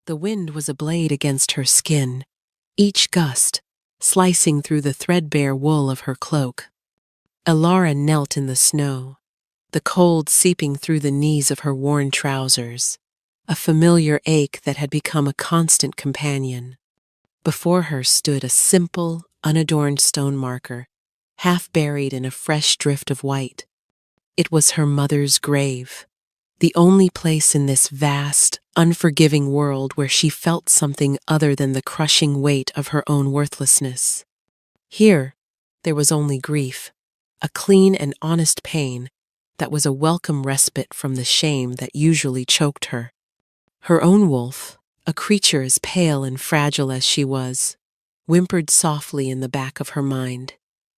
The wind was a blade against her skin, each gust slicing through the threadbare wool of her cloak. Alara knelt in the snow, the cold seeping through the knees of her worn trousers, a familiar ache that had become a constant companion. Before her stood a simple, unadorned stone marker, half buried in a fresh drift of white. It was her mother's grave, the only place in this vast, unforgiving world where she felt something other than the crushing weight of her own worthlessness. Here, there was only grief, a clean and honest pain that was a welcome respite from the shame that usually choked her. Her own wolf, a creature as pale and fragile as she was, whimpered softly in the back of her mind,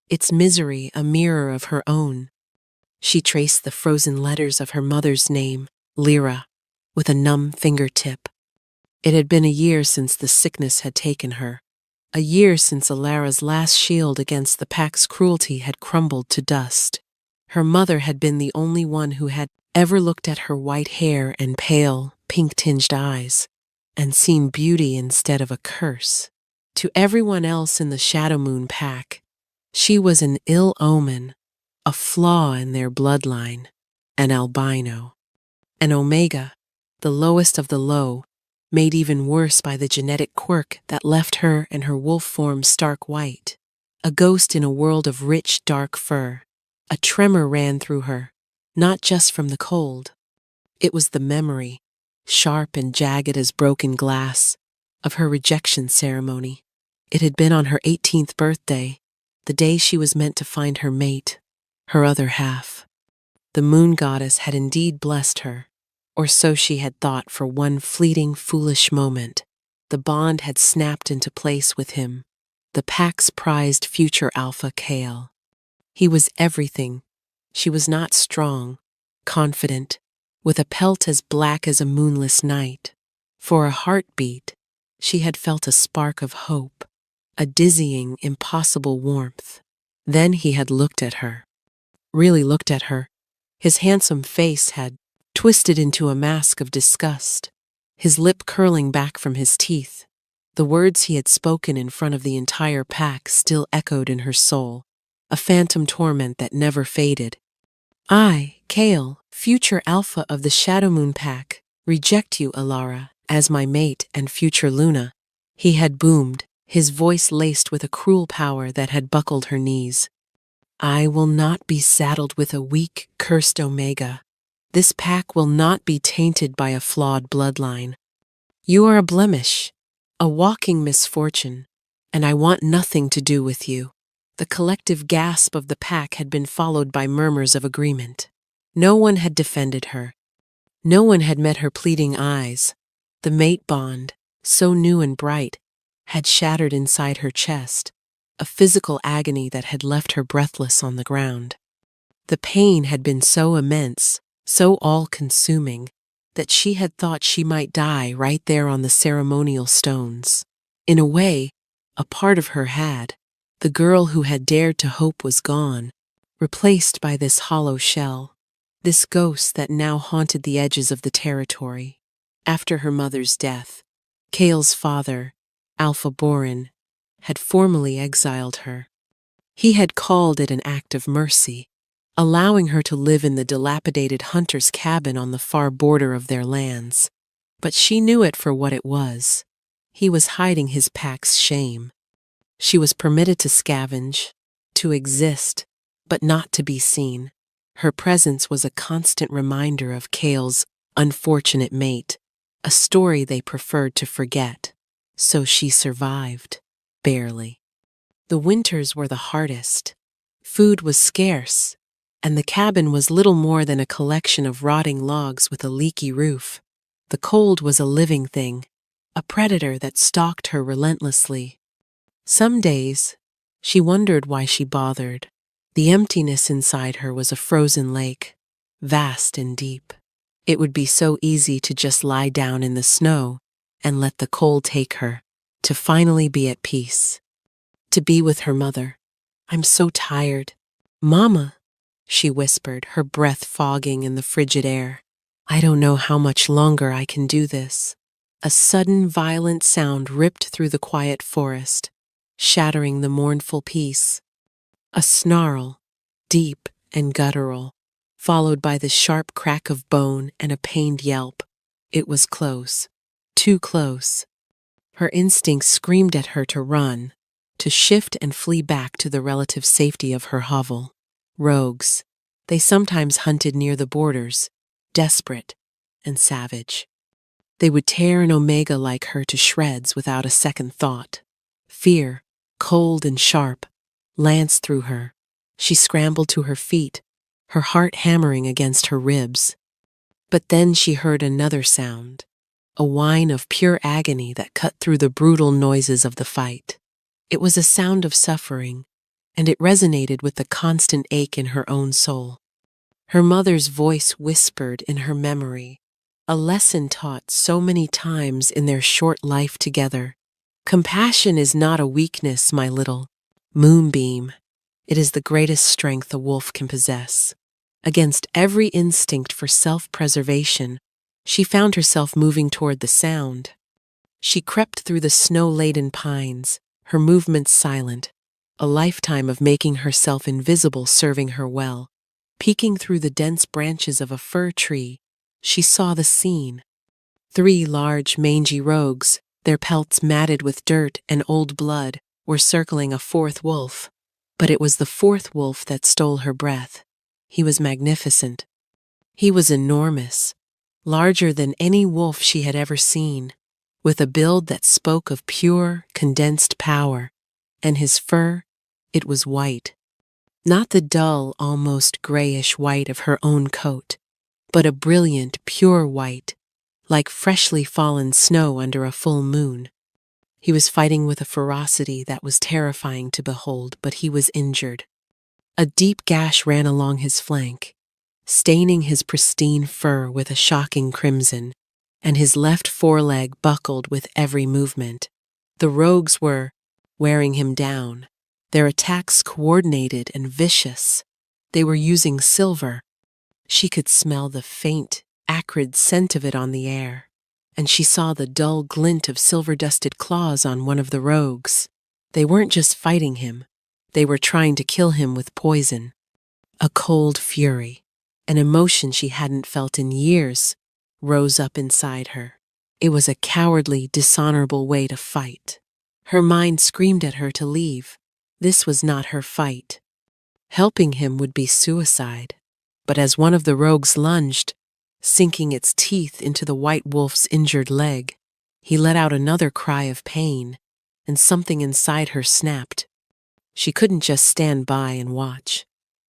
its misery a mirror of her own. She traced the frozen letters of her mother's name, Lyra, with a numb fingertip. It had been a year since the sickness had taken her, a year since Alara's last shield against the pack's cruelty had crumbled to dust. Her mother had been the only one who had ever looked at her white hair and pale, pink-tinged eyes, and seen beauty instead of a curse. To everyone else in the Shadow Moon pack, she was an ill omen, a flaw in their bloodline, an albino, an omega, the lowest of the low, made even worse by the genetic quirk that left her and her wolf form stark white, a ghost in a world of rich, dark fur. A tremor ran through her, not just from the cold. It was the memory, sharp and jagged as broken glass, of her rejection ceremony. It had been on her 18th birthday, the day she was meant to find her mate, her other half. The moon goddess had indeed blessed her, or so she had thought for one fleeting, foolish moment. The bond had snapped into place with him, the pack's prized future alpha Kale. He was everything. She was not strong, confident, with a pelt as black as a moonless night. For a heartbeat, she had felt a spark of hope, a dizzying, impossible warmth. Then he had looked at her. Really looked at her. His handsome face had twisted into a mask of disgust, his lip curling back from his teeth. The words he had spoken in front of the entire pack still echoed in her soul, a phantom torment that never faded. I, Kale, future alpha of the Shadow Moon pack, reject you, Alara, as my mate and future Luna. He had boomed, his voice laced with a cruel power that had buckled her knees. I will not be saddled with a weak, cursed Omega. This pack will not be tainted by a flawed bloodline. You are a blemish, a walking misfortune, and I want nothing to do with you. The collective gasp of the pack had been followed by murmurs of agreement. No one had defended her. No one had met her pleading eyes. The mate bond, so new and bright, had shattered inside her chest, a physical agony that had left her breathless on the ground. The pain had been so immense, so all-consuming, that she had thought she might die right there on the ceremonial stones. In a way, a part of her had. The girl who had dared to hope was gone, replaced by this hollow shell, this ghost that now haunted the edges of the territory. After her mother's death, Kale's father, Alpha Borin, had formally exiled her. He had called it an act of mercy, allowing her to live in the dilapidated hunter's cabin on the far border of their lands. But she knew it for what it was. He was hiding his pack's shame. She was permitted to scavenge, to exist, but not to be seen. Her presence was a constant reminder of Kale's unfortunate mate, a story they preferred to forget. So she survived, barely. The winters were the hardest. Food was scarce, and the cabin was little more than a collection of rotting logs with a leaky roof. The cold was a living thing, a predator that stalked her relentlessly. Some days, she wondered why she bothered. The emptiness inside her was a frozen lake, vast and deep. It would be so easy to just lie down in the snow and let the cold take her, to finally be at peace, to be with her mother. I'm so tired. Mama, she whispered, her breath fogging in the frigid air. I don't know how much longer I can do this. A sudden violent sound ripped through the quiet forest, shattering the mournful peace. A snarl, deep and guttural, followed by the sharp crack of bone and a pained yelp. It was close. Too close. Her instincts screamed at her to run, to shift and flee back to the relative safety of her hovel. Rogues. They sometimes hunted near the borders, desperate and savage. They would tear an Omega like her to shreds without a second thought. Fear, cold and sharp, lanced through her. She scrambled to her feet, her heart hammering against her ribs. But then she heard another sound, a whine of pure agony that cut through the brutal noises of the fight. It was a sound of suffering, and it resonated with the constant ache in her own soul. Her mother's voice whispered in her memory, a lesson taught so many times in their short life together. Compassion is not a weakness, my little moonbeam. It is the greatest strength a wolf can possess. Against every instinct for self-preservation, she found herself moving toward the sound. She crept through the snow-laden pines, her movements silent, a lifetime of making herself invisible serving her well. Peeking through the dense branches of a fir tree, she saw the scene. 3 large, mangy rogues, their pelts matted with dirt and old blood, were circling a 4th wolf. But it was the 4th wolf that stole her breath. He was magnificent. He was enormous, larger than any wolf she had ever seen, with a build that spoke of pure, condensed power, and his fur, it was white. Not the dull, almost grayish white of her own coat, but a brilliant, pure white, like freshly fallen snow under a full moon. He was fighting with a ferocity that was terrifying to behold, but he was injured. A deep gash ran along his flank, staining his pristine fur with a shocking crimson, and his left foreleg buckled with every movement. The rogues were wearing him down, their attacks coordinated and vicious. They were using silver. She could smell the faint, acrid scent of it on the air, and she saw the dull glint of silver-dusted claws on one of the rogues. They weren't just fighting him. They were trying to kill him with poison. A cold fury, an emotion she hadn't felt in years, rose up inside her. It was a cowardly, dishonorable way to fight. Her mind screamed at her to leave. This was not her fight. Helping him would be suicide. But as one of the rogues lunged, sinking its teeth into the white wolf's injured leg, he let out another cry of pain, and something inside her snapped. She couldn't just stand by and watch.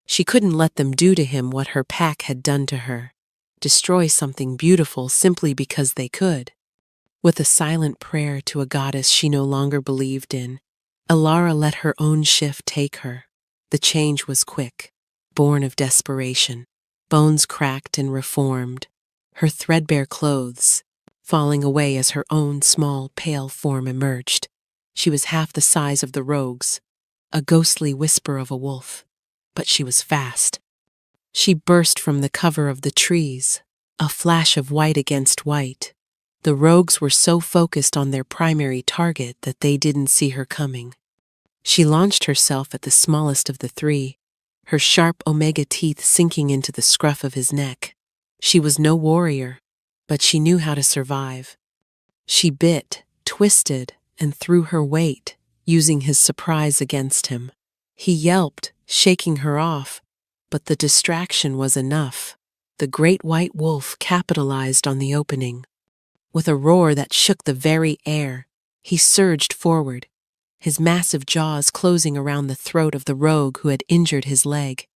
She couldn't let them do to him what her pack had done to her, destroy something beautiful simply because they could. With a silent prayer to a goddess she no longer believed in, Alara let her own shift take her. The change was quick, born of desperation. Bones cracked and reformed, her threadbare clothes falling away as her own small, pale form emerged. She was half the size of the rogues, a ghostly whisper of a wolf, but she was fast. She burst from the cover of the trees, a flash of white against white. The rogues were so focused on their primary target that they didn't see her coming. She launched herself at the smallest of the 3, her sharp Omega teeth sinking into the scruff of his neck. She was no warrior, but she knew how to survive. She bit, twisted, and threw her weight, using his surprise against him. He yelped, shaking her off, but the distraction was enough. The great white wolf capitalized on the opening. With a roar that shook the very air, he surged forward, his massive jaws closing around the throat of the rogue who had injured his leg.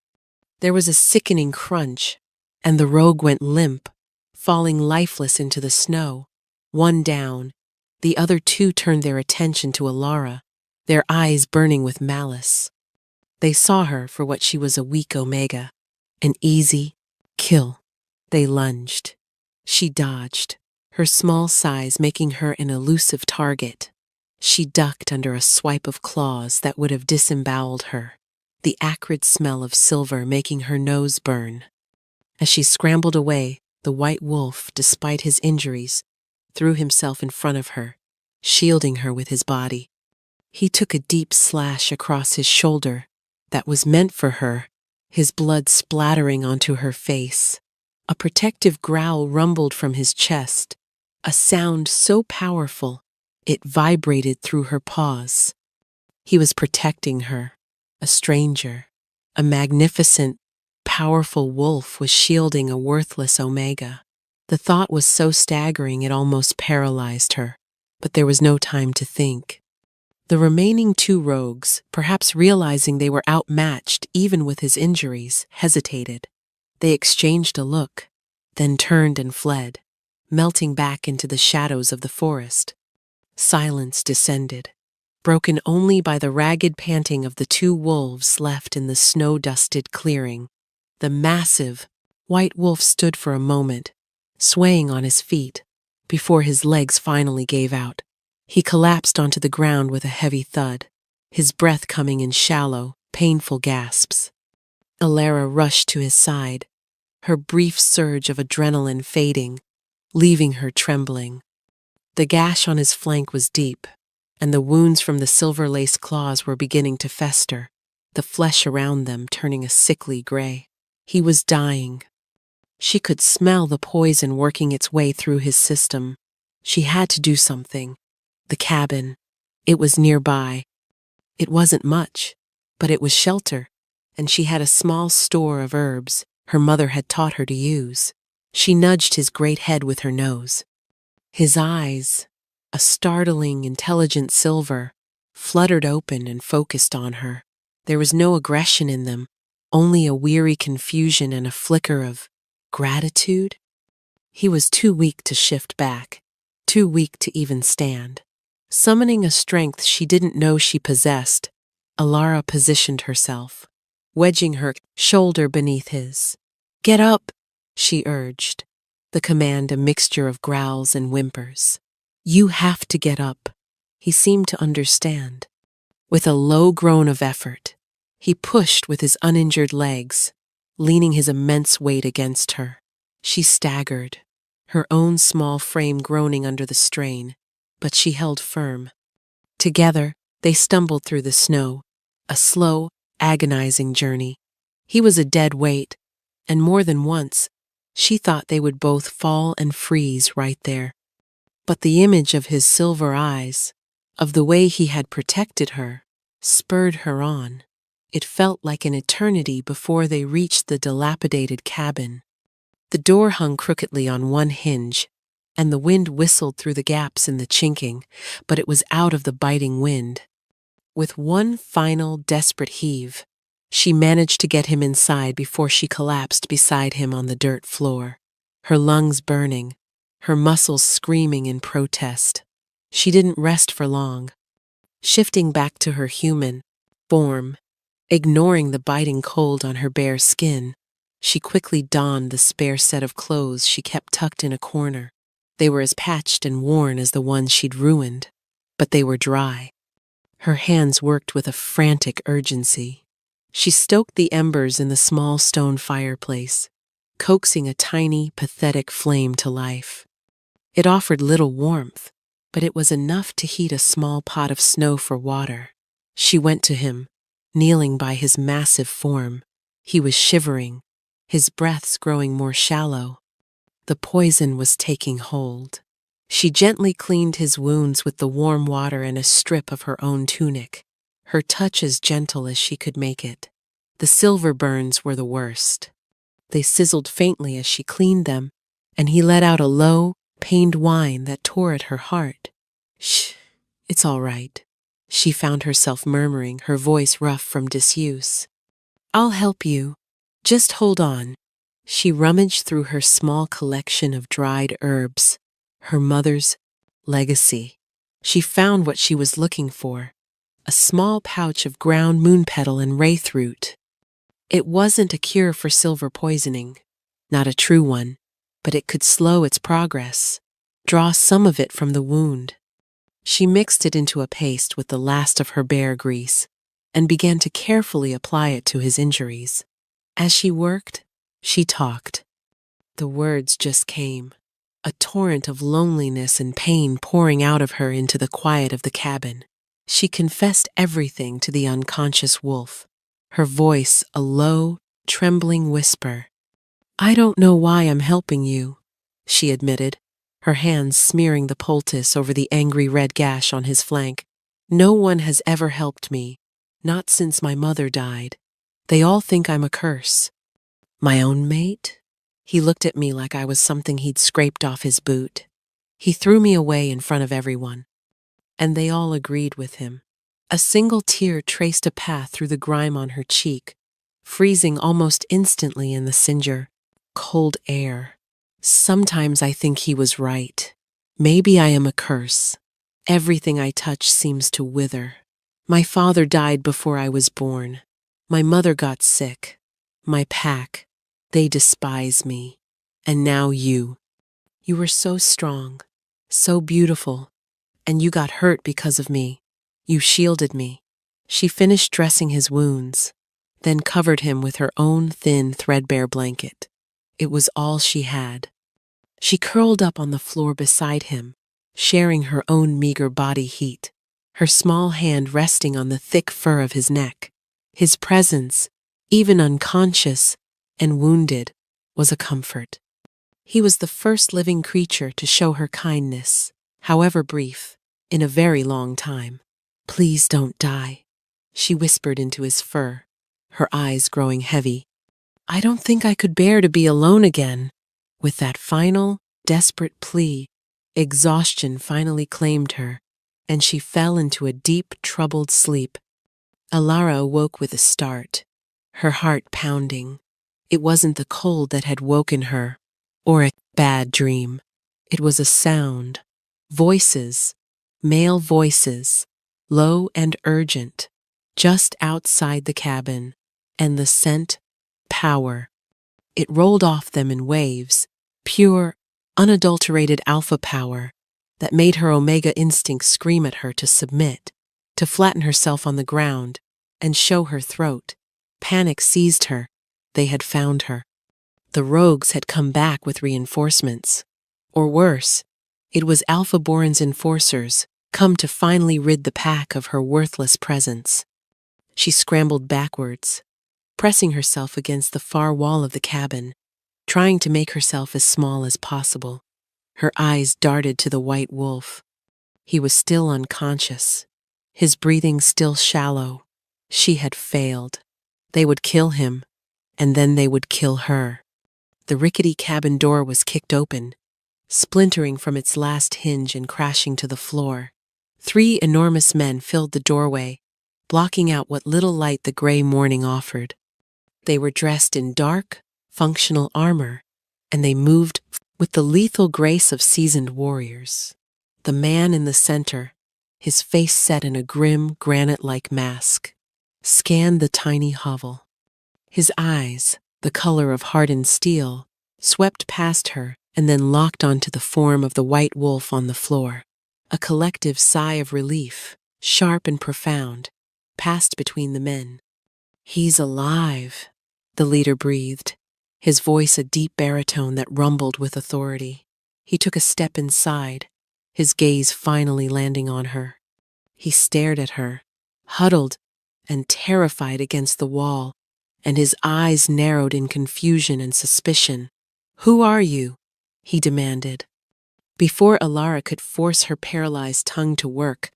There was a sickening crunch, and the rogue went limp, falling lifeless into the snow. One down, the other 2 turned their attention to Alara, their eyes burning with malice. They saw her for what she was, a weak Omega, an easy kill. They lunged. She dodged, her small size making her an elusive target. She ducked under a swipe of claws that would have disemboweled her, the acrid smell of silver making her nose burn. As she scrambled away, the white wolf, despite his injuries, threw himself in front of her, shielding her with his body. He took a deep slash across his shoulder that was meant for her, his blood splattering onto her face. A protective growl rumbled from his chest, a sound so powerful it vibrated through her paws. He was protecting her. A stranger, a magnificent, powerful wolf was shielding a worthless Omega. The thought was so staggering it almost paralyzed her, but there was no time to think. The remaining two rogues, perhaps realizing they were outmatched even with his injuries, hesitated. They exchanged a look, then turned and fled, melting back into the shadows of the forest. Silence descended, broken only by the ragged panting of the two wolves left in the snow-dusted clearing. The massive, white wolf stood for a moment, swaying on his feet, before his legs finally gave out. He collapsed onto the ground with a heavy thud, his breath coming in shallow, painful gasps. Alara rushed to his side, her brief surge of adrenaline fading, leaving her trembling. The gash on his flank was deep, and the wounds from the silver-laced claws were beginning to fester, the flesh around them turning a sickly gray. He was dying. She could smell the poison working its way through his system. She had to do something. The cabin. It was nearby. It wasn't much, but it was shelter, and she had a small store of herbs her mother had taught her to use. She nudged his great head with her nose. His eyes, a startling, intelligent silver, fluttered open and focused on her. There was no aggression in them, only a weary confusion and a flicker of gratitude. He was too weak to shift back, too weak to even stand. Summoning a strength she didn't know she possessed, Alara positioned herself, wedging her shoulder beneath his. "Get up," she urged, the command a mixture of growls and whimpers. "You have to get up." He seemed to understand. With a low groan of effort, he pushed with his uninjured legs, leaning his immense weight against her. She staggered, her own small frame groaning under the strain, but she held firm. Together, they stumbled through the snow, a slow, agonizing journey. He was a dead weight, and more than once, she thought they would both fall and freeze right there. But the image of his silver eyes, of the way he had protected her, spurred her on. It felt like an eternity before they reached the dilapidated cabin. The door hung crookedly on one hinge, and the wind whistled through the gaps in the chinking, but it was out of the biting wind. With one final, desperate heave, she managed to get him inside before she collapsed beside him on the dirt floor, her lungs burning, her muscles screaming in protest. She didn't rest for long. Shifting back to her human form, ignoring the biting cold on her bare skin, she quickly donned the spare set of clothes she kept tucked in a corner. They were as patched and worn as the ones she'd ruined, but they were dry. Her hands worked with a frantic urgency. She stoked the embers in the small stone fireplace, coaxing a tiny, pathetic flame to life. It offered little warmth, but it was enough to heat a small pot of snow for water. She went to him, kneeling by his massive form. He was shivering, his breaths growing more shallow. The poison was taking hold. She gently cleaned his wounds with the warm water and a strip of her own tunic, her touch as gentle as she could make it. The silver burns were the worst. They sizzled faintly as she cleaned them, and he let out a low, pained whine that tore at her heart. "Shh, it's all right," she found herself murmuring, her voice rough from disuse. "I'll help you. Just hold on." She rummaged through her small collection of dried herbs, her mother's legacy. She found what she was looking for, a small pouch of ground moon petal and wraith root. It wasn't a cure for silver poisoning, not a true one, but it could slow its progress, draw some of it from the wound. She mixed it into a paste with the last of her bear grease and began to carefully apply it to his injuries. As she worked, she talked. The words just came. a torrent of loneliness and pain pouring out of her into the quiet of the cabin. She confessed everything to the unconscious wolf, her voice a low, trembling whisper. "I don't know why I'm helping you," she admitted, her hands smearing the poultice over the angry red gash on his flank. "No one has ever helped me, not since my mother died. They all think I'm a curse." "My own mate?" He looked at me like I was something he'd scraped off his boot. He threw me away in front of everyone, and they all agreed with him. A single tear traced a path through the grime on her cheek, freezing almost instantly in the Singer, cold air. Sometimes I think he was right. Maybe I am a curse. Everything I touch seems to wither. My father died before I was born. My mother got sick. My pack, they despise me. And now you. You were so strong, so beautiful, and you got hurt because of me. You shielded me." She finished dressing his wounds, then covered him with her own thin, threadbare blanket. It was all she had. She curled up on the floor beside him, sharing her own meager body heat, her small hand resting on the thick fur of his neck. His presence, even unconscious and wounded, was a comfort. He was the first living creature to show her kindness, however brief, in a very long time. "Please don't die," she whispered into his fur, her eyes growing heavy. "I don't think I could bear to be alone again." With that final, desperate plea, exhaustion finally claimed her, and she fell into a deep, troubled sleep. Alara awoke with a start, her heart pounding. It wasn't the cold that had woken her, or a bad dream. It was a sound. Voices, male voices, low and urgent, just outside the cabin, and the scent, power. It rolled off them in waves, pure, unadulterated alpha power that made her omega instinct scream at her to submit, to flatten herself on the ground and show her throat. Panic seized her. They had found her. The rogues had come back with reinforcements. Or worse, it was Alpha Boron's enforcers, come to finally rid the pack of her worthless presence. She scrambled backwards, pressing herself against the far wall of the cabin, trying to make herself as small as possible. Her eyes darted to the white wolf. He was still unconscious, his breathing still shallow. She had failed. They would kill him, and then they would kill her. The rickety cabin door was kicked open, splintering from its last hinge and crashing to the floor. 3 enormous men filled the doorway, blocking out what little light the gray morning offered. They were dressed in dark, functional armor, and they moved with the lethal grace of seasoned warriors. The man in the center, his face set in a grim, granite-like mask, scanned the tiny hovel. His eyes, the color of hardened steel, swept past her and then locked onto the form of the white wolf on the floor. A collective sigh of relief, sharp and profound, passed between the men. "He's alive," the leader breathed, his voice a deep baritone that rumbled with authority. He took a step inside, his gaze finally landing on her. He stared at her, huddled and terrified against the wall, and his eyes narrowed in confusion and suspicion. "Who are you?" he demanded. Before Alara could force her paralyzed tongue to work,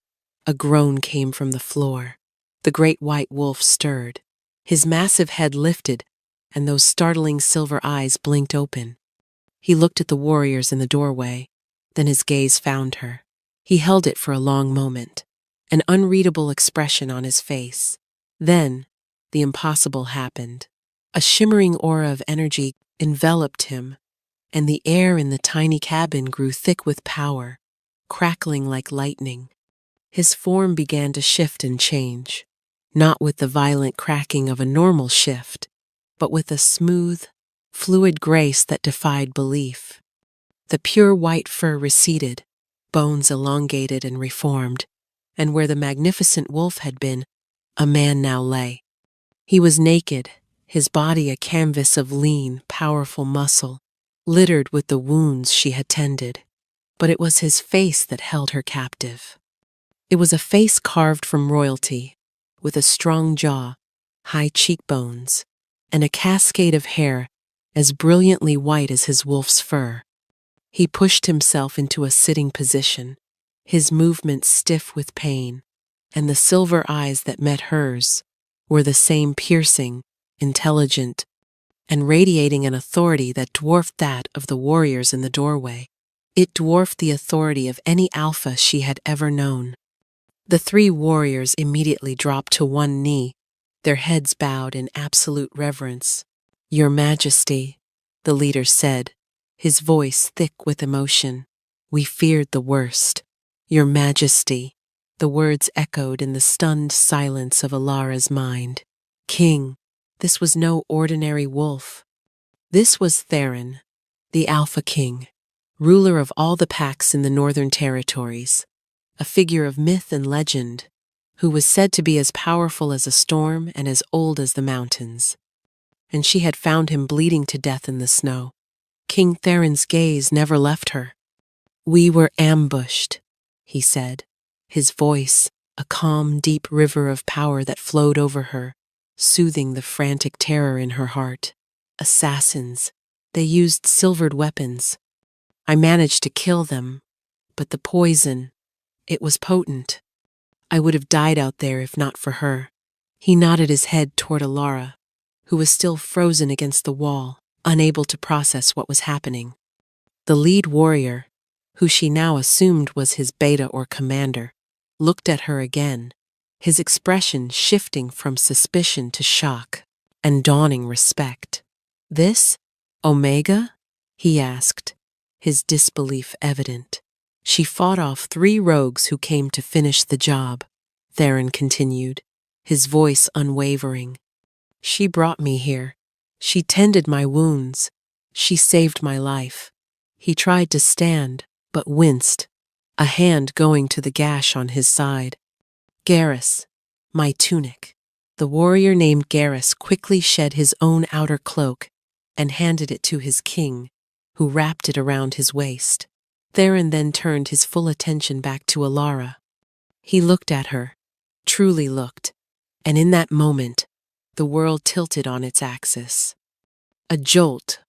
a groan came from the floor. The great white wolf stirred. His massive head lifted, and those startling silver eyes blinked open. He looked at the warriors in the doorway, then his gaze found her. He held it for a long moment, an unreadable expression on his face. Then, the impossible happened. A shimmering aura of energy enveloped him, and the air in the tiny cabin grew thick with power, crackling like lightning. His form began to shift and change, not with the violent cracking of a normal shift, but with a smooth, fluid grace that defied belief. The pure white fur receded, bones elongated and reformed, and where the magnificent wolf had been, a man now lay. He was naked, his body a canvas of lean, powerful muscle, littered with the wounds she had tended, but it was his face that held her captive. It was a face carved from royalty, with a strong jaw, high cheekbones, and a cascade of hair as brilliantly white as his wolf's fur. He pushed himself into a sitting position, his movements stiff with pain, and the silver eyes that met hers were the same piercing, intelligent, and radiating an authority that dwarfed that of the warriors in the doorway. It dwarfed the authority of any alpha she had ever known. The three warriors immediately dropped to one knee, their heads bowed in absolute reverence. "Your Majesty," the leader said, his voice thick with emotion, "we feared the worst." "Your Majesty," the words echoed in the stunned silence of Alara's mind. "King, this was no ordinary wolf. This was Theron, the Alpha King, ruler of all the packs in the Northern Territories, a figure of myth and legend, who was said to be as powerful as a storm and as old as the mountains. And she had found him bleeding to death in the snow. King Theron's gaze never left her. "We were ambushed," he said, his voice a calm, deep river of power that flowed over her, soothing the frantic terror in her heart. "Assassins. They used silvered weapons. I managed to kill them, but the poison, it was potent. I would have died out there if not for her." He nodded his head toward Alara, who was still frozen against the wall, unable to process what was happening. The lead warrior, who she now assumed was his beta or commander, looked at her again, his expression shifting from suspicion to shock and dawning respect. "This? Omega?" he asked, his disbelief evident. "She fought off 3 rogues who came to finish the job," Theron continued, his voice unwavering. "She brought me here. She tended my wounds. She saved my life." He tried to stand, but winced, a hand going to the gash on his side. "Garrus, my tunic." The warrior named Garrus quickly shed his own outer cloak and handed it to his king, who wrapped it around his waist. Theron then turned his full attention back to Alara. He looked at her, truly looked, and in that moment, the world tilted on its axis. A jolt,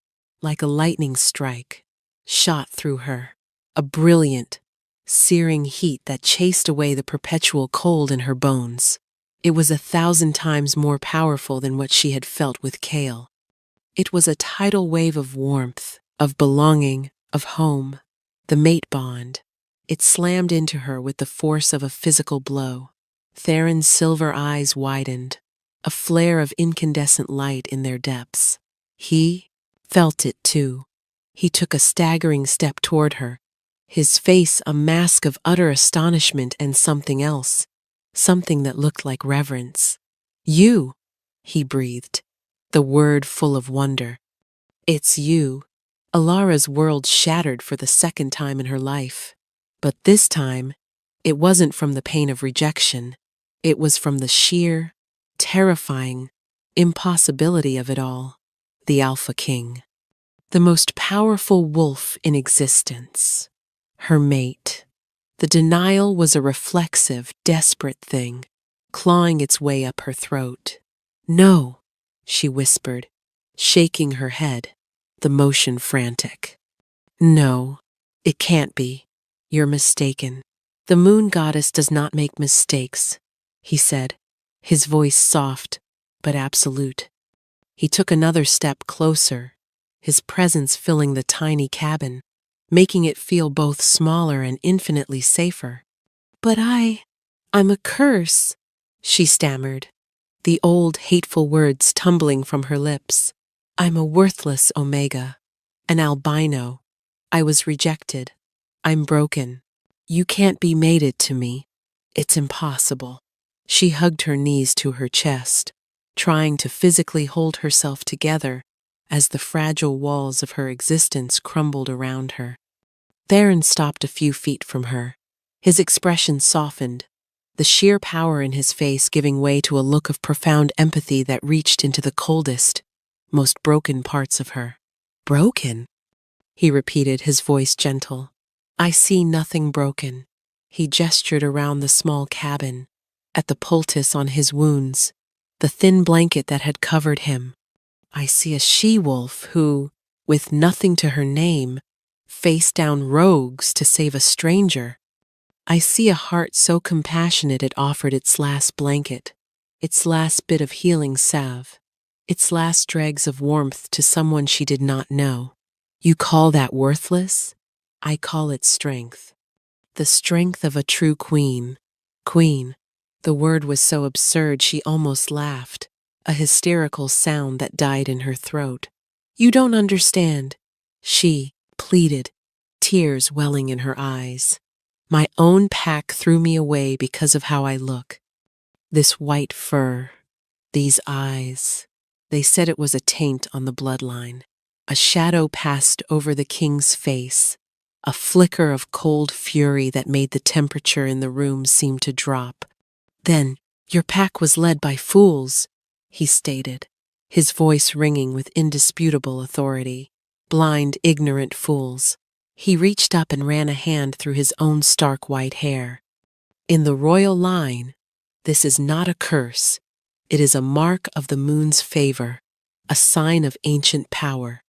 like a lightning strike, shot through her, a brilliant, searing heat that chased away the perpetual cold in her bones. It was 1,000 times more powerful than what she had felt with Kale. It was a tidal wave of warmth, of belonging, of home, the mate bond. It slammed into her with the force of a physical blow. Theron's silver eyes widened, a flare of incandescent light in their depths. He felt it too. He took a staggering step toward her, his face a mask of utter astonishment and something else, something that looked like reverence. "You," he breathed, the word full of wonder. "It's you." Alara's world shattered for the second time in her life. But this time, it wasn't from the pain of rejection. It was from the sheer, terrifying impossibility of it all. The Alpha King. The most powerful wolf in existence. Her mate. The denial was a reflexive, desperate thing, clawing its way up her throat. "No," she whispered, shaking her head, the motion frantic. "No, it can't be. You're mistaken. The moon goddess does not make mistakes," he said, his voice soft but absolute. He took another step closer, his presence filling the tiny cabin, making it feel both smaller and infinitely safer. "But I'm a curse," she stammered, the old hateful words tumbling from her lips. "I'm a worthless Omega, an albino. I was rejected. I'm broken. You can't be mated to me. It's impossible." She hugged her knees to her chest, trying to physically hold herself together as the fragile walls of her existence crumbled around her. Theron stopped a few feet from her. His expression softened, the sheer power in his face giving way to a look of profound empathy that reached into the coldest, most broken parts of her. "Broken?" he repeated, his voice gentle. I see nothing broken. He gestured around the small cabin, at the poultice on his wounds, the thin blanket that had covered him. I see a she-wolf who, with nothing to her name, faced down rogues to save a stranger. I see a heart so compassionate it offered its last blanket, its last bit of healing salve, its last dregs of warmth to someone she did not know. You call that worthless? I call it strength. The strength of a true queen. Queen. The word was so absurd she almost laughed, a hysterical sound that died in her throat. You don't understand, she pleaded, tears welling in her eyes. My own pack threw me away because of how I look. This white fur, these eyes, they said it was a taint on the bloodline. A shadow passed over the king's face, a flicker of cold fury that made the temperature in the room seem to drop. Then, your pack was led by fools, he stated, his voice ringing with indisputable authority. Blind, ignorant fools. He reached up and ran a hand through his own stark white hair. In the royal line, this is not a curse. It is a mark of the moon's favor, a sign of ancient power.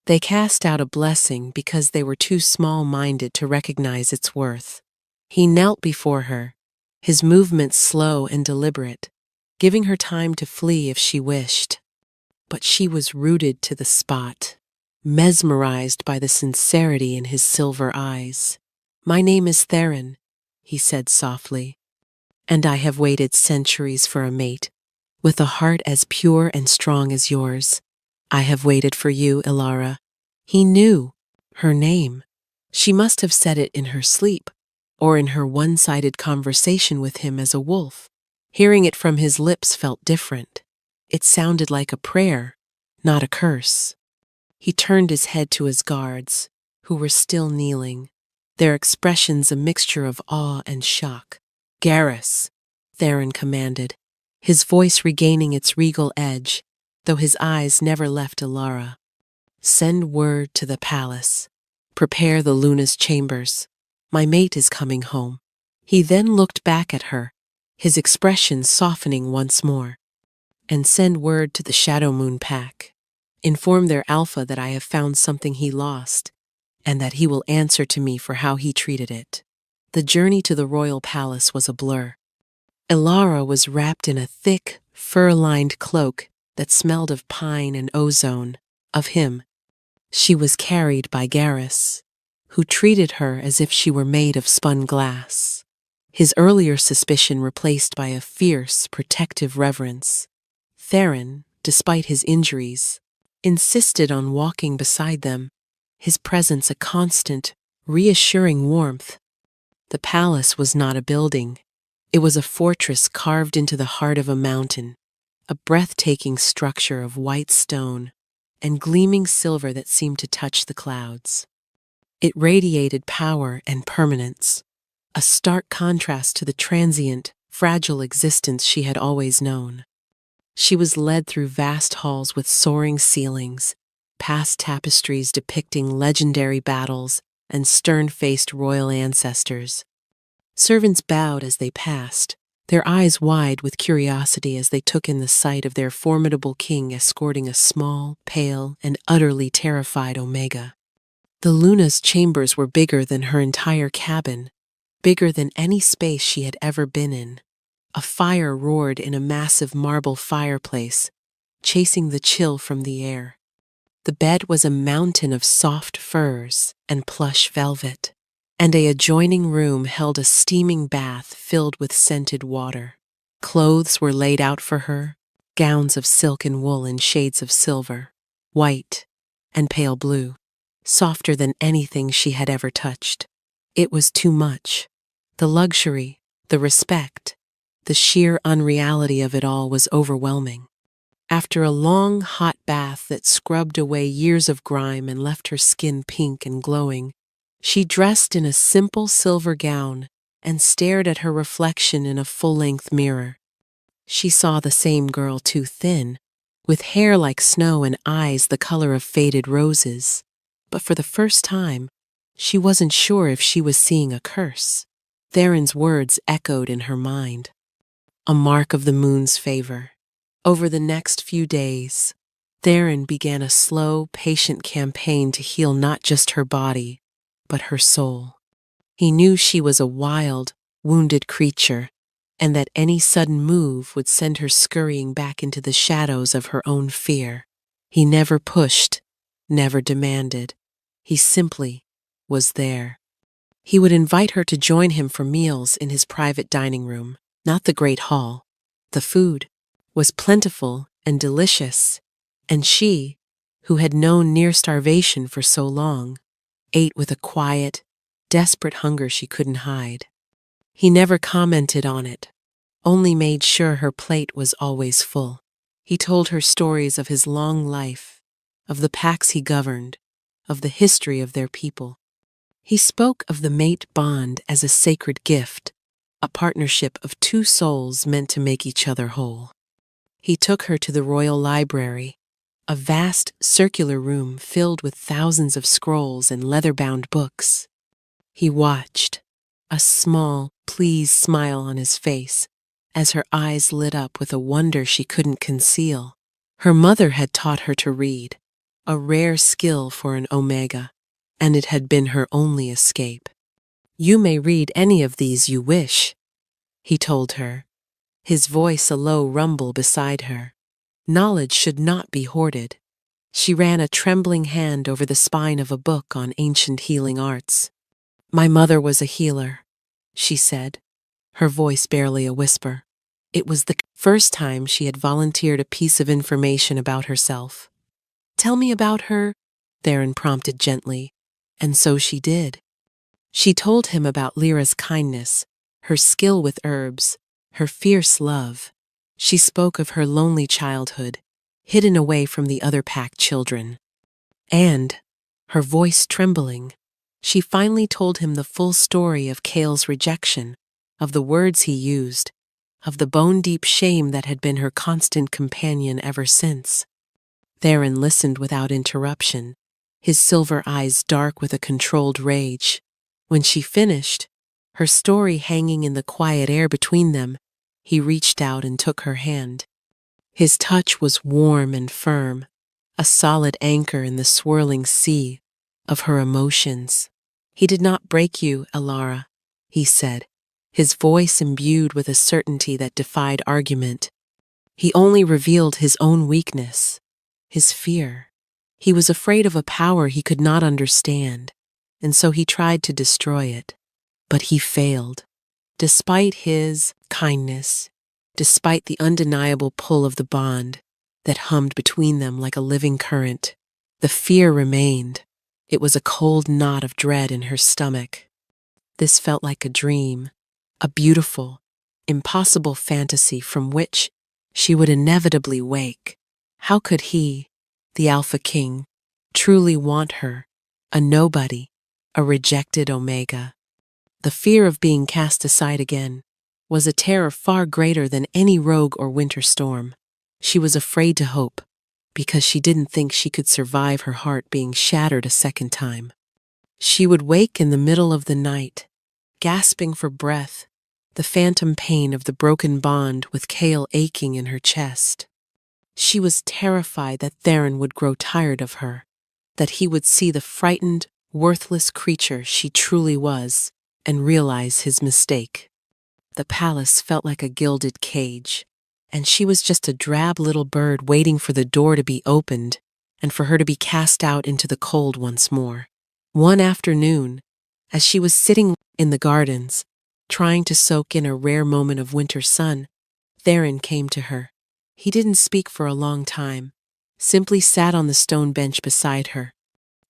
They cast out a blessing because they were too small-minded to recognize its worth. He knelt before her, his movements slow and deliberate, giving her time to flee if she wished. But she was rooted to the spot, mesmerized by the sincerity in his silver eyes. My name is Theron, he said softly, and I have waited centuries for a mate, with a heart as pure and strong as yours. I have waited for you, Ilara. He knew her name. She must have said it in her sleep, or in her one-sided conversation with him as a wolf. Hearing it from his lips felt different. It sounded like a prayer, not a curse. He turned his head to his guards, who were still kneeling, their expressions a mixture of awe and shock. Garrus, Theron commanded, his voice regaining its regal edge, though his eyes never left Ilara. Send word to the palace. Prepare the Luna's chambers. My mate is coming home. He then looked back at her, his expression softening once more. And send word to the Shadow Moon pack. Inform their alpha that I have found something he lost, and that he will answer to me for how he treated it. The journey to the royal palace was a blur. Ilara was wrapped in a thick, fur-lined cloak that smelled of pine and ozone. Of him, she was carried by Garrus, who treated her as if she were made of spun glass. His earlier suspicion replaced by a fierce, protective reverence. Theron, despite his injuries, insisted on walking beside them, his presence a constant, reassuring warmth. The palace was not a building. It was a fortress carved into the heart of a mountain, a breathtaking structure of white stone and gleaming silver that seemed to touch the clouds. It radiated power and permanence, a stark contrast to the transient, fragile existence she had always known. She was led through vast halls with soaring ceilings, past tapestries depicting legendary battles and stern-faced royal ancestors. Servants bowed as they passed, their eyes wide with curiosity as they took in the sight of their formidable king escorting a small, pale, and utterly terrified Omega. The Luna's chambers were bigger than her entire cabin, bigger than any space she had ever been in. A fire roared in a massive marble fireplace, chasing the chill from the air. The bed was a mountain of soft furs and plush velvet, and an adjoining room held a steaming bath filled with scented water. Clothes were laid out for her, gowns of silk and wool in shades of silver, white, and pale blue, softer than anything she had ever touched. It was too much. The luxury, the respect, the sheer unreality of it all was overwhelming. After a long, hot bath that scrubbed away years of grime and left her skin pink and glowing, she dressed in a simple silver gown and stared at her reflection in a full-length mirror. She saw the same girl too thin, with hair like snow and eyes the color of faded roses. but for the first time, she wasn't sure if she was seeing a curse. Theron's words echoed in her mind. A mark of the moon's favor. Over the next few days, Theron began a slow, patient campaign to heal not just her body, but her soul. He knew she was a wild, wounded creature, and that any sudden move would send her scurrying back into the shadows of her own fear. He never pushed, never demanded. He simply was there. He would invite her to join him for meals in his private dining room, not the great hall. The food was plentiful and delicious, and she, who had known near starvation for so long, ate with a quiet, desperate hunger she couldn't hide. He never commented on it, only made sure her plate was always full. He told her stories of his long life, of the packs he governed, of the history of their people. He spoke of the mate bond as a sacred gift, a partnership of two souls meant to make each other whole. He took her to the Royal Library, a vast circular room filled with thousands of scrolls and leather-bound books. He watched, a small, pleased smile on his face, as her eyes lit up with a wonder she couldn't conceal. Her mother had taught her to read, a rare skill for an Omega, and it had been her only escape. "You may read any of these you wish," he told her, his voice a low rumble beside her. Knowledge should not be hoarded. She ran a trembling hand over the spine of a book on ancient healing arts. "My mother was a healer," she said, her voice barely a whisper. It was the first time she had volunteered a piece of information about herself. "Tell me about her," Theron prompted gently, and so she did. She told him about Lyra's kindness, her skill with herbs, her fierce love. She spoke of her lonely childhood, hidden away from the other pack children. And, her voice trembling, she finally told him the full story of Kale's rejection, of the words he used, of the bone-deep shame that had been her constant companion ever since. Theron listened without interruption, his silver eyes dark with a controlled rage. When she finished, her story hanging in the quiet air between them, he reached out and took her hand. His touch was warm and firm, a solid anchor in the swirling sea of her emotions. "He did not break you, Alara," he said, his voice imbued with a certainty that defied argument. "He only revealed his own weakness, his fear. He was afraid of a power he could not understand, and so he tried to destroy it. But he failed. Despite his kindness, despite the undeniable pull of the bond that hummed between them like a living current, the fear remained. It was a cold knot of dread in her stomach. This felt like a dream, a beautiful, impossible fantasy from which she would inevitably wake. How could he, the Alpha King, truly want her, a nobody, a rejected Omega? The fear of being cast aside again was a terror far greater than any rogue or winter storm. She was afraid to hope, because she didn't think she could survive her heart being shattered a second time. She would wake in the middle of the night, gasping for breath, the phantom pain of the broken bond with Kale aching in her chest. She was terrified that Theron would grow tired of her, that he would see the frightened, worthless creature she truly was and realize his mistake. The palace felt like a gilded cage, and she was just a drab little bird waiting for the door to be opened and for her to be cast out into the cold once more. One afternoon, as she was sitting in the gardens, trying to soak in a rare moment of winter sun, Theron came to her. He didn't speak for a long time, simply sat on the stone bench beside her.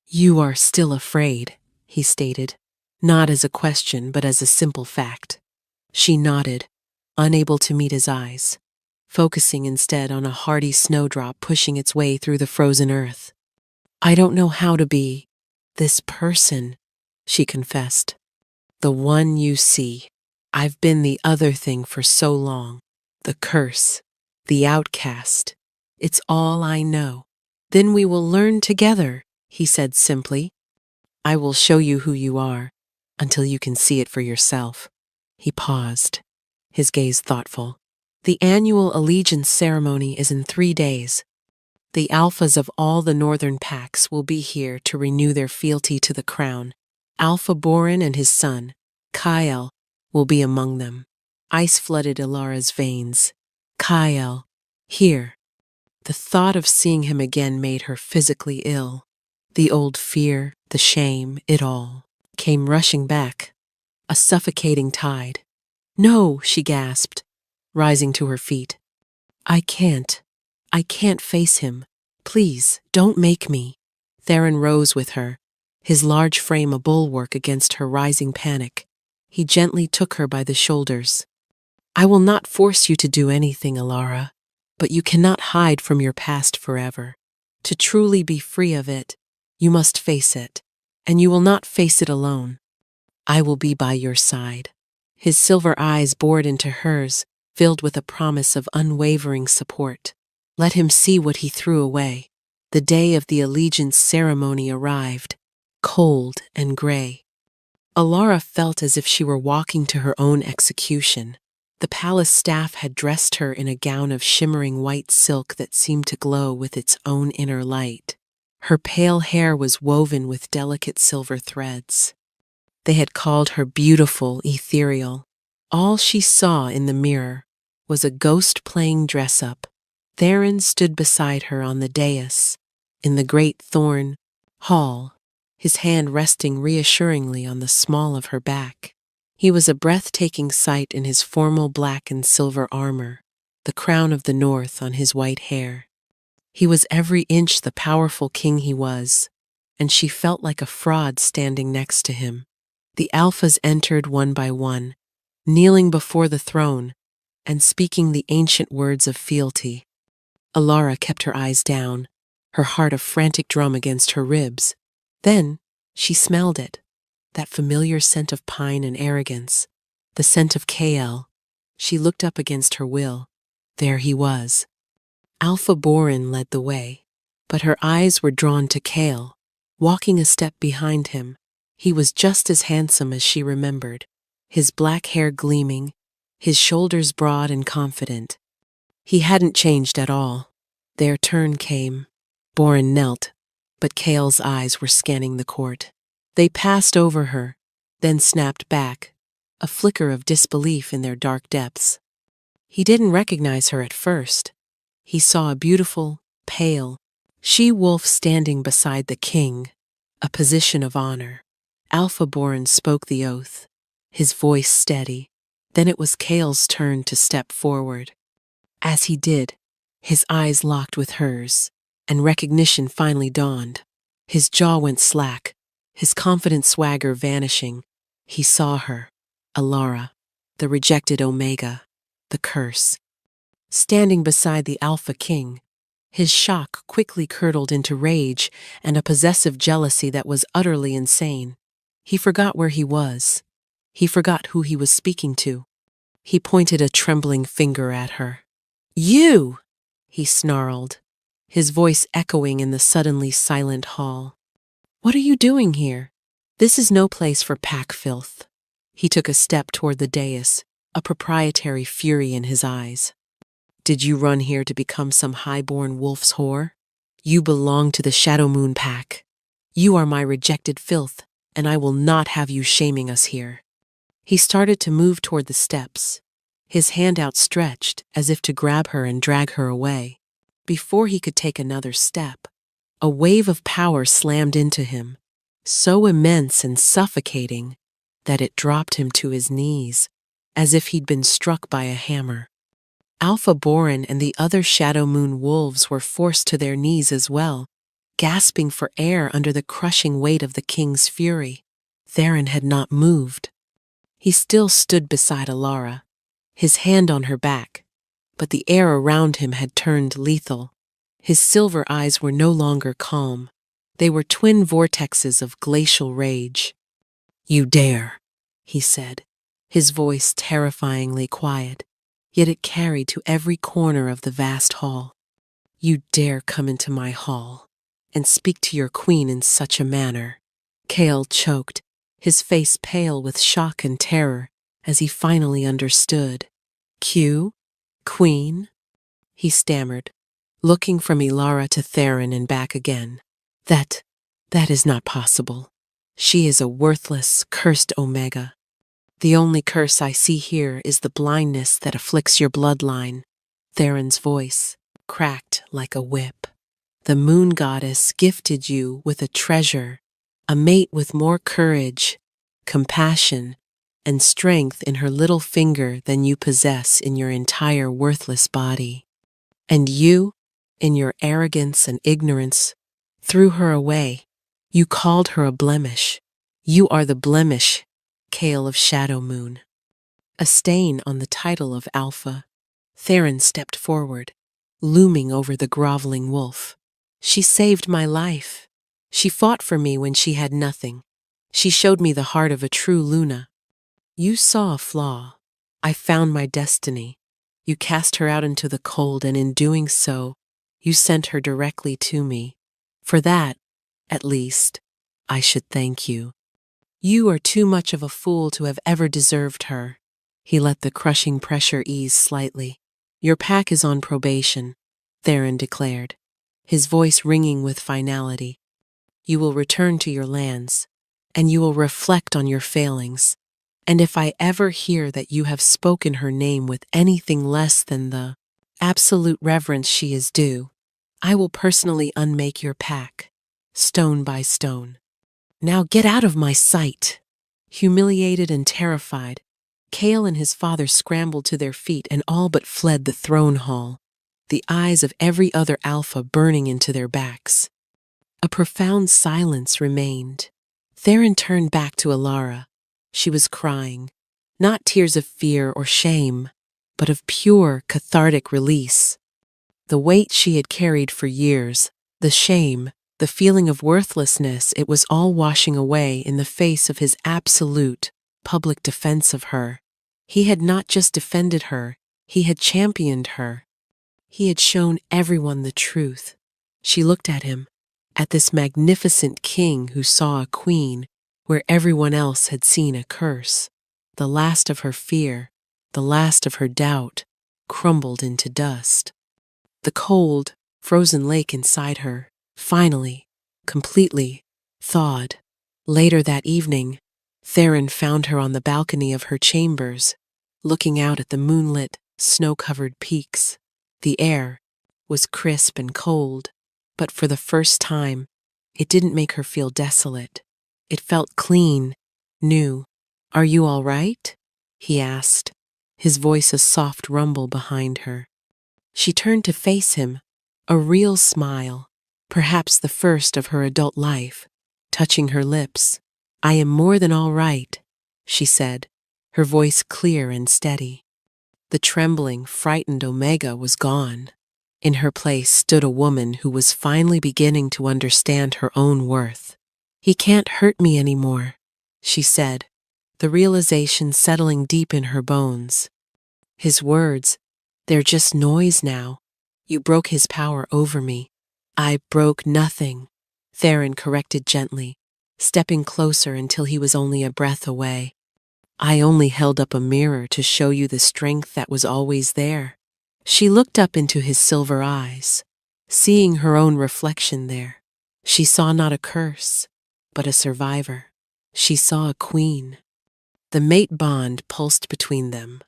"You are still afraid," he stated, not as a question but as a simple fact. She nodded, unable to meet his eyes, focusing instead on a hardy snowdrop pushing its way through the frozen earth. "I don't know how to be this person," she confessed. "The one you see. I've been the other thing for so long. The curse, the outcast. It's all I know. Then we will learn together," he said simply. I will show you who you are, until you can see it for yourself. He paused, his gaze thoughtful. The annual allegiance ceremony is in 3 days. The alphas of all the northern packs will be here to renew their fealty to the crown. Alpha Borin and his son, Kyle, will be among them. Ice flooded Ilara's veins. Kyle, here. The thought of seeing him again made her physically ill. The old fear, the shame, it all came rushing back, a suffocating tide. No, she gasped, rising to her feet. I can't face him. Please, don't make me. Theron rose with her, his large frame a bulwark against her rising panic. He gently took her by the shoulders. I will not force you to do anything, Ilara, but you cannot hide from your past forever. To truly be free of it, you must face it, and you will not face it alone. I will be by your side. His silver eyes bored into hers, filled with a promise of unwavering support. Let him see what he threw away. The day of the allegiance ceremony arrived, cold and gray. Ilara felt as if she were walking to her own execution. The palace staff had dressed her in a gown of shimmering white silk that seemed to glow with its own inner light. Her pale hair was woven with delicate silver threads. They had called her beautiful, ethereal. All she saw in the mirror was a ghost playing dress-up. Theron stood beside her on the dais, in the great thorn hall, his hand resting reassuringly on the small of her back. He was a breathtaking sight in his formal black and silver armor, the crown of the north on his white hair. He was every inch the powerful king he was, and she felt like a fraud standing next to him. The alphas entered one by one, kneeling before the throne and speaking the ancient words of fealty. Ilara kept her eyes down, her heart a frantic drum against her ribs. Then she smelled it, that familiar scent of pine and arrogance, the scent of Kael. She looked up against her will. There he was. Alpha Borin led the way, but her eyes were drawn to Kael, walking a step behind him. He was just as handsome as she remembered, his black hair gleaming, his shoulders broad and confident. He hadn't changed at all. Their turn came. Borin knelt, but Kael's eyes were scanning the court. They passed over her, then snapped back, a flicker of disbelief in their dark depths. He didn't recognize her at first. He saw a beautiful, pale, she-wolf standing beside the king, a position of honor. Alpha Borin spoke the oath, his voice steady. Then it was Kael's turn to step forward. As he did, his eyes locked with hers, and recognition finally dawned. His jaw went slack, his confident swagger vanishing. He saw her, Ilara, the rejected Omega, the curse. Standing beside the Alpha King, his shock quickly curdled into rage and a possessive jealousy that was utterly insane. He forgot where he was. He forgot who he was speaking to. He pointed a trembling finger at her. You! He snarled, his voice echoing in the suddenly silent hall. What are you doing here? This is no place for pack filth. He took a step toward the dais, a proprietary fury in his eyes. Did you run here to become some high-born wolf's whore? You belong to the Shadow Moon Pack. You are my rejected filth, and I will not have you shaming us here. He started to move toward the steps, his hand outstretched as if to grab her and drag her away. Before he could take another step, a wave of power slammed into him, so immense and suffocating that it dropped him to his knees, as if he'd been struck by a hammer. Alpha Borin and the other Shadow Moon wolves were forced to their knees as well, gasping for air under the crushing weight of the king's fury. Theron had not moved. He still stood beside Ilara, his hand on her back, but the air around him had turned lethal. His silver eyes were no longer calm. They were twin vortexes of glacial rage. You dare, he said, his voice terrifyingly quiet, yet it carried to every corner of the vast hall. You dare come into my hall. and speak to your queen in such a manner." Kale choked, his face pale with shock and terror, as he finally understood. "Q? Queen?" he stammered, looking from Ilara to Theron and back again. That is not possible. She is a worthless, cursed Omega. The only curse I see here is the blindness that afflicts your bloodline." Theron's voice cracked like a whip. "The moon goddess gifted you with a treasure, a mate with more courage, compassion, and strength in her little finger than you possess in your entire worthless body. And you, in your arrogance and ignorance, threw her away. You called her a blemish. You are the blemish, Kale of Shadow Moon. A stain on the title of Alpha." Theron stepped forward, looming over the groveling wolf. "She saved my life. She fought for me when she had nothing. She showed me the heart of a true Luna. You saw a flaw. I found my destiny. You cast her out into the cold, and in doing so, you sent her directly to me. For that, at least, I should thank you. You are too much of a fool to have ever deserved her." He let the crushing pressure ease slightly. "Your pack is on probation," Theron declared, his voice ringing with finality. "You will return to your lands, and you will reflect on your failings. And if I ever hear that you have spoken her name with anything less than the absolute reverence she is due, I will personally unmake your pack, stone by stone. Now get out of my sight." Humiliated and terrified, Kale and his father scrambled to their feet and all but fled the throne hall, the eyes of every other alpha burning into their backs. A profound silence remained. Theron turned back to Ilara. She was crying, not tears of fear or shame, but of pure, cathartic release. The weight she had carried for years, the shame, the feeling of worthlessness, it was all washing away in the face of his absolute, public defense of her. He had not just defended her, he had championed her. He had shown everyone the truth. She looked at him, at this magnificent king who saw a queen where everyone else had seen a curse. The last of her fear, the last of her doubt, crumbled into dust. The cold, frozen lake inside her, finally, completely, thawed. Later that evening, Theron found her on the balcony of her chambers, looking out at the moonlit, snow-covered peaks. The air was crisp and cold, but for the first time, it didn't make her feel desolate. It felt clean, new. "Are you all right?" he asked, his voice a soft rumble behind her. She turned to face him, a real smile, perhaps the first of her adult life, touching her lips. "I am more than all right," she said, her voice clear and steady. The trembling, frightened Omega was gone. In her place stood a woman who was finally beginning to understand her own worth. "He can't hurt me anymore," she said, the realization settling deep in her bones. "His words, they're just noise now. You broke his power over me." "I broke nothing," Theron corrected gently, stepping closer until he was only a breath away. "I only held up a mirror to show you the strength that was always there." She looked up into his silver eyes, seeing her own reflection there. She saw not a curse, but a survivor. She saw a queen. The mate bond pulsed between them,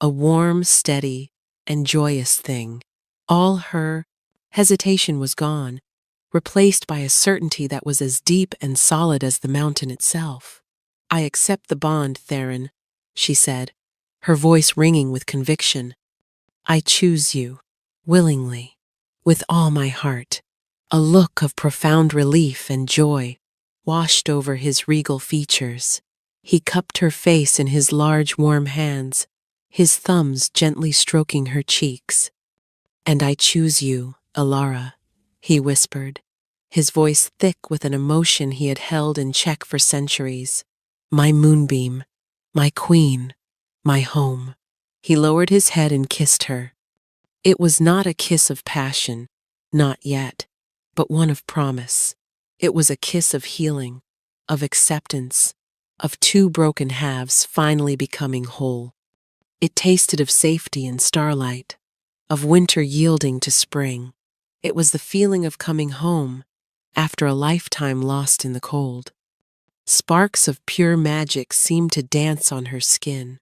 a warm, steady, and joyous thing. All her hesitation was gone, replaced by a certainty that was as deep and solid as the mountain itself. "I accept the bond, Theron," she said, her voice ringing with conviction. "I choose you, willingly, with all my heart." A look of profound relief and joy washed over his regal features. He cupped her face in his large, warm hands, his thumbs gently stroking her cheeks. "And I choose you, Ilara," he whispered, his voice thick with an emotion he had held in check for centuries. "My moonbeam, my queen, my home." He lowered his head and kissed her. It was not a kiss of passion, not yet. but one of promise. It was a kiss of healing, of acceptance, of two broken halves finally becoming whole. It tasted of safety and starlight, of winter yielding to spring. It was the feeling of coming home after a lifetime lost in the cold. Sparks of pure magic seemed to dance on her skin,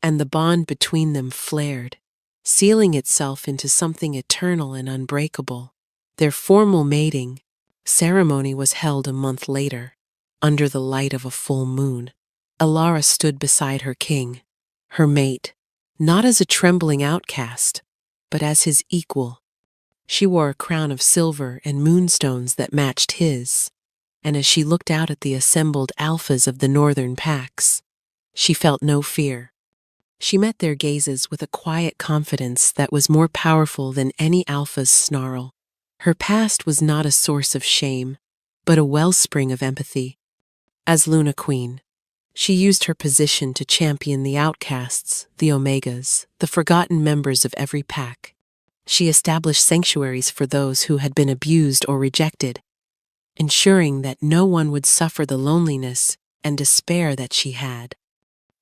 and the bond between them flared, sealing itself into something eternal and unbreakable. Their formal mating ceremony was held a month later, under the light of a full moon. Alara stood beside her king, her mate, not as a trembling outcast, but as his equal. She wore a crown of silver and moonstones that matched his, and as she looked out at the assembled alphas of the northern packs, she felt no fear. She met their gazes with a quiet confidence that was more powerful than any alpha's snarl. Her past was not a source of shame, but a wellspring of empathy. As Luna Queen, she used her position to champion the outcasts, the Omegas, the forgotten members of every pack. She established sanctuaries for those who had been abused or rejected, ensuring that no one would suffer the loneliness and despair that she had.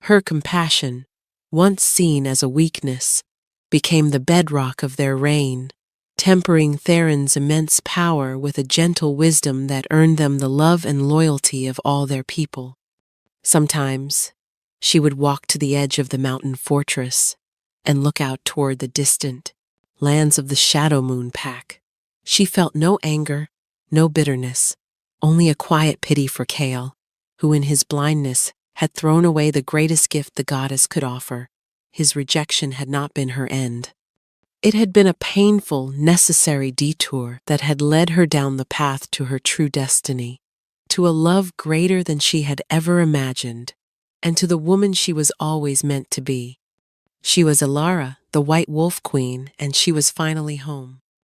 Her compassion, once seen as a weakness, became the bedrock of their reign, tempering Theron's immense power with a gentle wisdom that earned them the love and loyalty of all their people. Sometimes, she would walk to the edge of the mountain fortress and look out toward the distant lands of the Shadow Moon pack. She felt no anger, no bitterness, only a quiet pity for Kale, who in his blindness had thrown away the greatest gift the goddess could offer. His rejection had not been her end. It had been a painful, necessary detour that had led her down the path to her true destiny, to a love greater than she had ever imagined, and to the woman she was always meant to be. She was Alara, the White Wolf Queen, and she was finally home.